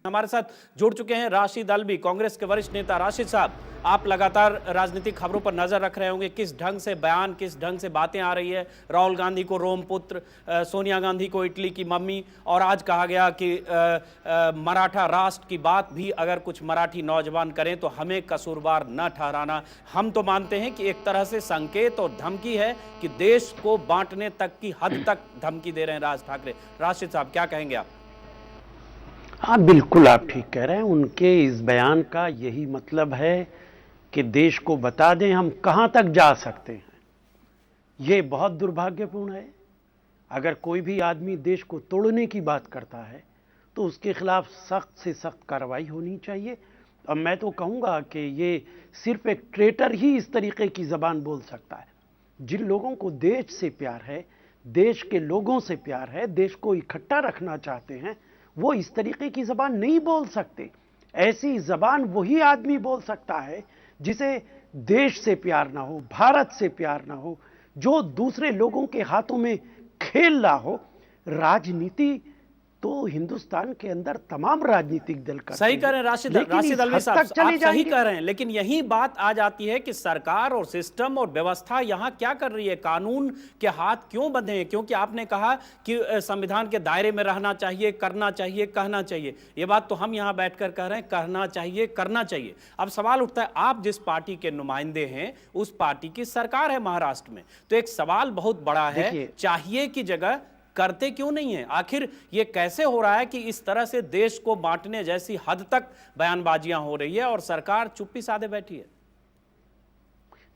हमारे साथ जुड़ चुके हैं राशिद अल्वी, कांग्रेस के वरिष्ठ नेता। राशिद साहब, आप लगातार राजनीतिक खबरों पर नजर रख रहे होंगे, किस ढंग से बयान, किस ढंग से बातें आ रही है। राहुल गांधी को रोम पुत्र, सोनिया गांधी को इटली की मम्मी, और आज कहा गया कि मराठा राष्ट्र की बात भी अगर कुछ मराठी नौजवान करें तो हमें कसूरवार न ठहराना। हम तो मानते हैं कि एक तरह से संकेत और धमकी है कि देश को बांटने तक की हद तक धमकी दे रहे हैं राज ठाकरे। राशिद साहब, क्या कहेंगे आप? हाँ, बिल्कुल आप ठीक कह रहे हैं। उनके इस बयान का यही मतलब है कि देश को बता दें हम कहां तक जा सकते हैं। ये बहुत दुर्भाग्यपूर्ण है। अगर कोई भी आदमी देश को तोड़ने की बात करता है तो उसके खिलाफ सख्त से सख्त कार्रवाई होनी चाहिए। और मैं तो कहूँगा कि ये सिर्फ एक ट्रेटर ही इस तरीके की ज़बान बोल सकता है। जिन लोगों को देश से प्यार है, देश के लोगों से प्यार है, देश को इकट्ठा रखना चाहते हैं, वो इस तरीके की ज़बान नहीं बोल सकते। ऐसी ज़बान वही आदमी बोल सकता है जिसे देश से प्यार ना हो, भारत से प्यार ना हो, जो दूसरे लोगों के हाथों में खेल रहा हो। राजनीति तो हिंदुस्तान के अंदर तमाम राजनीतिक दल करते हैं। सही कह रहे हैं राशिद अल्वी साहब, आप सही कह रहे हैं, लेकिन यही बात आ जाती है कि सरकार और सिस्टम और व्यवस्था यहां क्या कर रही है, कानून के हाथ क्यों बंधे हैं? क्योंकि आपने कहा कि संविधान के दायरे में रहना चाहिए, करना चाहिए, कहना चाहिए। ये बात तो हम यहां बैठकर कह रहे हैं, कहना चाहिए, करना चाहिए। अब सवाल उठता है, आप जिस पार्टी के नुमाइंदे हैं उस पार्टी की सरकार है महाराष्ट्र में, तो एक सवाल बहुत बड़ा है, चाहिए की जगह करते क्यों नहीं है? आखिर ये कैसे हो रहा है कि इस तरह से देश को बांटने जैसी हद तक बयानबाजियां हो रही है और सरकार चुप्पी साधे बैठी है?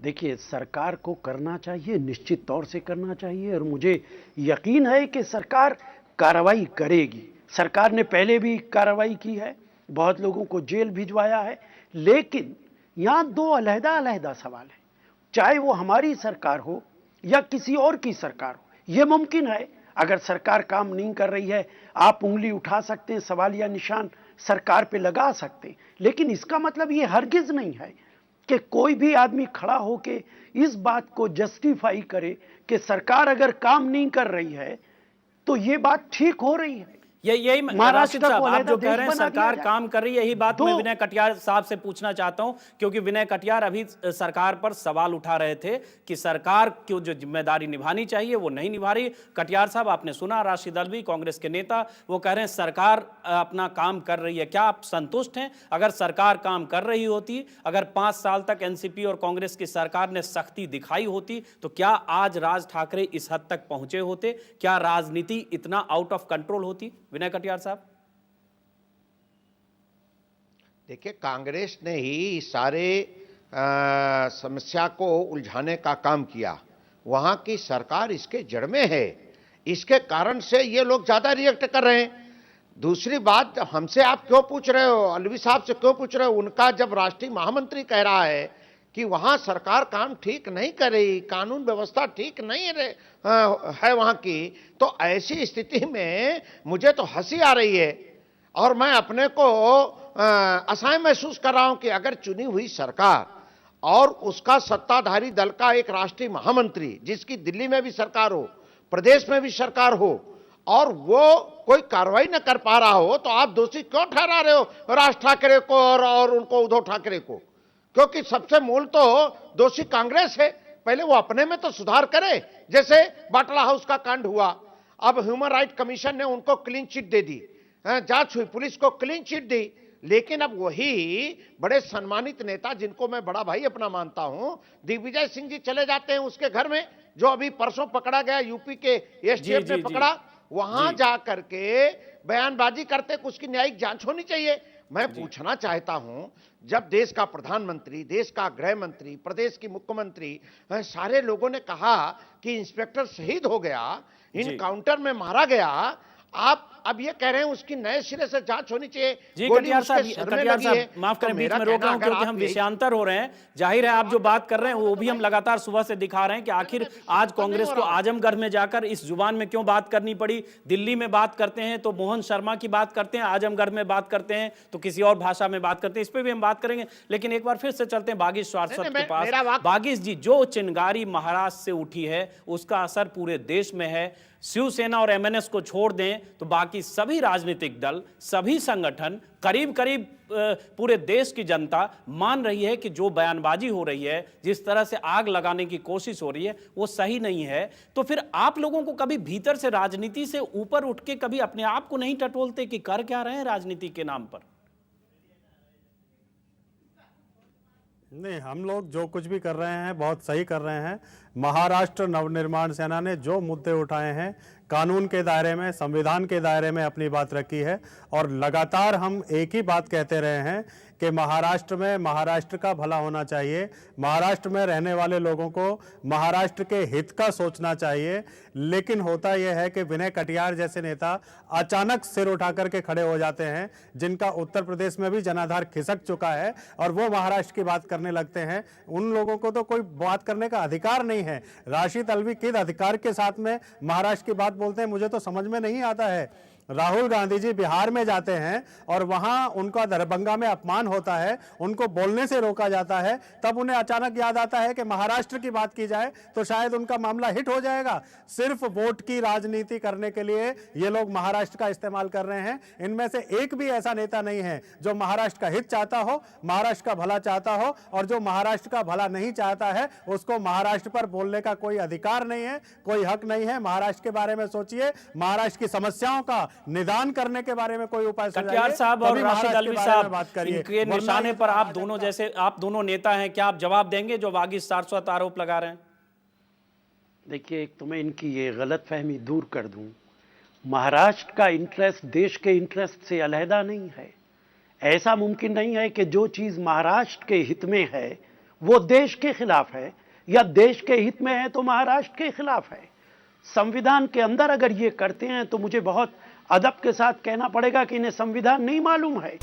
देखिए, सरकार को करना चाहिए, निश्चित तौर से करना चाहिए, और मुझे यकीन है कि सरकार कार्रवाई करेगी। सरकार ने पहले भी कार्रवाई की है, बहुत लोगों को जेल भिजवाया है। लेकिन यहां दो अलग-अलग सवाल है, चाहे वो हमारी सरकार हो या किसी और की सरकार हो। यह मुमकिन है, अगर सरकार काम नहीं कर रही है, आप उंगली उठा सकते हैं, सवालिया निशान सरकार पे लगा सकते हैं। लेकिन इसका मतलब ये हरगिज नहीं है कि कोई भी आदमी खड़ा होके इस बात को जस्टिफाई करे कि सरकार अगर काम नहीं कर रही है तो ये बात ठीक हो रही है। यही राशिद साहब, आप जो कह रहे हैं सरकार काम कर रही है, यही बात मैं विनय कटियार साहब से पूछना चाहता हूं, क्योंकि विनय कटियार अभी सरकार पर सवाल उठा रहे थे कि सरकार की जो जिम्मेदारी निभानी चाहिए वो नहीं निभा रही। कटियार साहब, आपने सुना राशिद अल्वी, कांग्रेस के नेता, वो कह रहे हैं सरकार अपना काम कर रही है। क्या आप संतुष्ट हैं? अगर सरकार काम कर रही होती, अगर 5 साल तक एनसीपी और कांग्रेस की सरकार ने सख्ती दिखाई होती, तो क्या आज राज ठाकरे इस हद तक पहुंचे होते? क्या राजनीति इतना आउट ऑफ कंट्रोल होती? विनय कटियार साहब, देखिए, कांग्रेस ने ही सारे समस्या को उलझाने का काम किया। वहां की सरकार इसके जड़ में है, इसके कारण से ये लोग ज्यादा रिएक्ट कर रहे हैं। दूसरी बात, हमसे आप क्यों पूछ रहे हो, अल्वी साहब से क्यों पूछ रहे हो? उनका जब राष्ट्रीय महामंत्री कह रहा है कि वहां सरकार काम ठीक नहीं कर रही, कानून व्यवस्था ठीक नहीं है वहां की, तो ऐसी स्थिति में मुझे तो हंसी आ रही है और मैं अपने को असहाय महसूस कर रहा हूं कि अगर चुनी हुई सरकार और उसका सत्ताधारी दल का एक राष्ट्रीय महामंत्री, जिसकी दिल्ली में भी सरकार हो, प्रदेश में भी सरकार हो, और वो कोई कार्रवाई न कर पा रहा हो, तो आप दोषी क्यों ठहरा रहे हो राज ठाकरे को और उनको उद्धव ठाकरे को? क्योंकि सबसे मूल तो दोषी कांग्रेस है। पहले वो अपने में तो सुधार करे, जैसे बाटला हाउस का कांड हुआ। अब ह्यूमन राइट कमीशन ने उनको क्लीन चिट दे दी, जांच हुई, पुलिस को क्लीन चिट दी। लेकिन अब वही बड़े सम्मानित नेता, जिनको मैं बड़ा भाई अपना मानता हूं, दिग्विजय सिंह जी चले जाते हैं उसके घर में, जो अभी परसों पकड़ा गया, यूपी के एसटीएफ ने पकड़ा, वहां जाकर के बयानबाजी करते, उसकी न्यायिक जांच होनी चाहिए। मैं पूछना चाहता हूं, जब देश का प्रधानमंत्री, देश का गृह मंत्री, प्रदेश की मुख्यमंत्री, सारे लोगों ने कहा कि इंस्पेक्टर शहीद हो गया, इनकाउंटर में मारा गया, आप अब ये कह रहे हैं उसकी नए सिरे से जांच होनी चाहिए। जी कटियार साहब, माफ करें, बीच में रोक रहा हूं क्योंकि हम विषयांतर हो रहे हैं। जाहिर है आप जो बात कर रहे हैं वो भी हम लगातार सुबह से दिखा रहे हैं कि आखिर आज कांग्रेस को आजमगढ़ में जाकर इस जुबान में क्यों बात करनी पड़ी। दिल्ली में बात करते हैं तो मोहन शर्मा की बात करते हैं, आजमगढ़ में बात करते हैं तो किसी और भाषा में बात करते हैं। इस पर भी हम बात करेंगे, लेकिन एक बार फिर से चलते हैं बागीश श्रीवास्तव के पास। बागीश जी, जो चिंगारी महाराष्ट्र से उठी है उसका असर पूरे देश में है। शिवसेना और एमएनएस को छोड़ दें तो बाकी बाकी सभी राजनीतिक दल, सभी संगठन, करीब करीब पूरे देश की जनता मान रही है कि जो बयानबाजी हो रही है, जिस तरह से आग लगाने की कोशिश हो रही है, वो सही नहीं है। तो फिर आप लोगों को कभी भीतर से, राजनीति से ऊपर उठ के कभी अपने आप को नहीं टटोलते कि कर क्या रहे हैं राजनीति के नाम पर? नहीं, हम लोग जो कुछ भी कर रहे हैं बहुत सही कर रहे हैं। महाराष्ट्र नवनिर्माण सेना ने जो मुद्दे उठाए हैं, कानून के दायरे में, संविधान के दायरे में अपनी बात रखी है। और लगातार हम एक ही बात कहते रहे हैं कि महाराष्ट्र में महाराष्ट्र का भला होना चाहिए, महाराष्ट्र में रहने वाले लोगों को महाराष्ट्र के हित का सोचना चाहिए। लेकिन होता यह है कि विनय कटियार जैसे नेता अचानक सिर उठा करके खड़े हो जाते हैं, जिनका उत्तर प्रदेश में भी जनाधार खिसक चुका है, और वो महाराष्ट्र की बात करने लगते हैं। उन लोगों को तो कोई बात करने का अधिकार नहीं है। राशिद अल्वी किस अधिकार के साथ में महाराष्ट्र की बात बोलते हैं, मुझे तो समझ में नहीं आता है। राहुल गांधी जी बिहार में जाते हैं और वहां उनका दरभंगा में अपमान होता है, उनको बोलने से रोका जाता है, तब उन्हें अचानक याद आता है कि महाराष्ट्र की बात की जाए तो शायद उनका मामला हिट हो जाएगा। सिर्फ वोट की राजनीति करने के लिए ये लोग महाराष्ट्र का इस्तेमाल कर रहे हैं। इनमें से एक भी ऐसा नेता नहीं है जो महाराष्ट्र का हित चाहता हो, महाराष्ट्र का भला चाहता हो, और जो महाराष्ट्र का भला नहीं चाहता है उसको महाराष्ट्र पर बोलने का कोई अधिकार नहीं है, कोई हक नहीं है। महाराष्ट्र के बारे में सोचिए, महाराष्ट्र की समस्याओं का निदान करने के बारे में कोई उपाय कटियार साहब और राशिद अल्वी साहब, इनके निशाने पर आप दोनों जैसे, आप दोनों नेता हैं, क्या आप जवाब देंगे जो बागी शाश्वत आरोप लगा रहे हैं? देखिए, एक तो मैं इनकी ये गलतफहमी दूर कर दूं, महाराष्ट्र का इंटरेस्ट देश के इंटरेस्ट से अलहदा नहीं है। ऐसा मुमकिन नहीं है कि जो चीज महाराष्ट्र के हित में है वो देश के खिलाफ है, या देश के हित में है तो महाराष्ट्र के खिलाफ है। संविधान के अंदर अगर ये करते हैं तो मुझे बहुत अदब के साथ कहना पड़ेगा कि इन्हें संविधान नहीं मालूम है।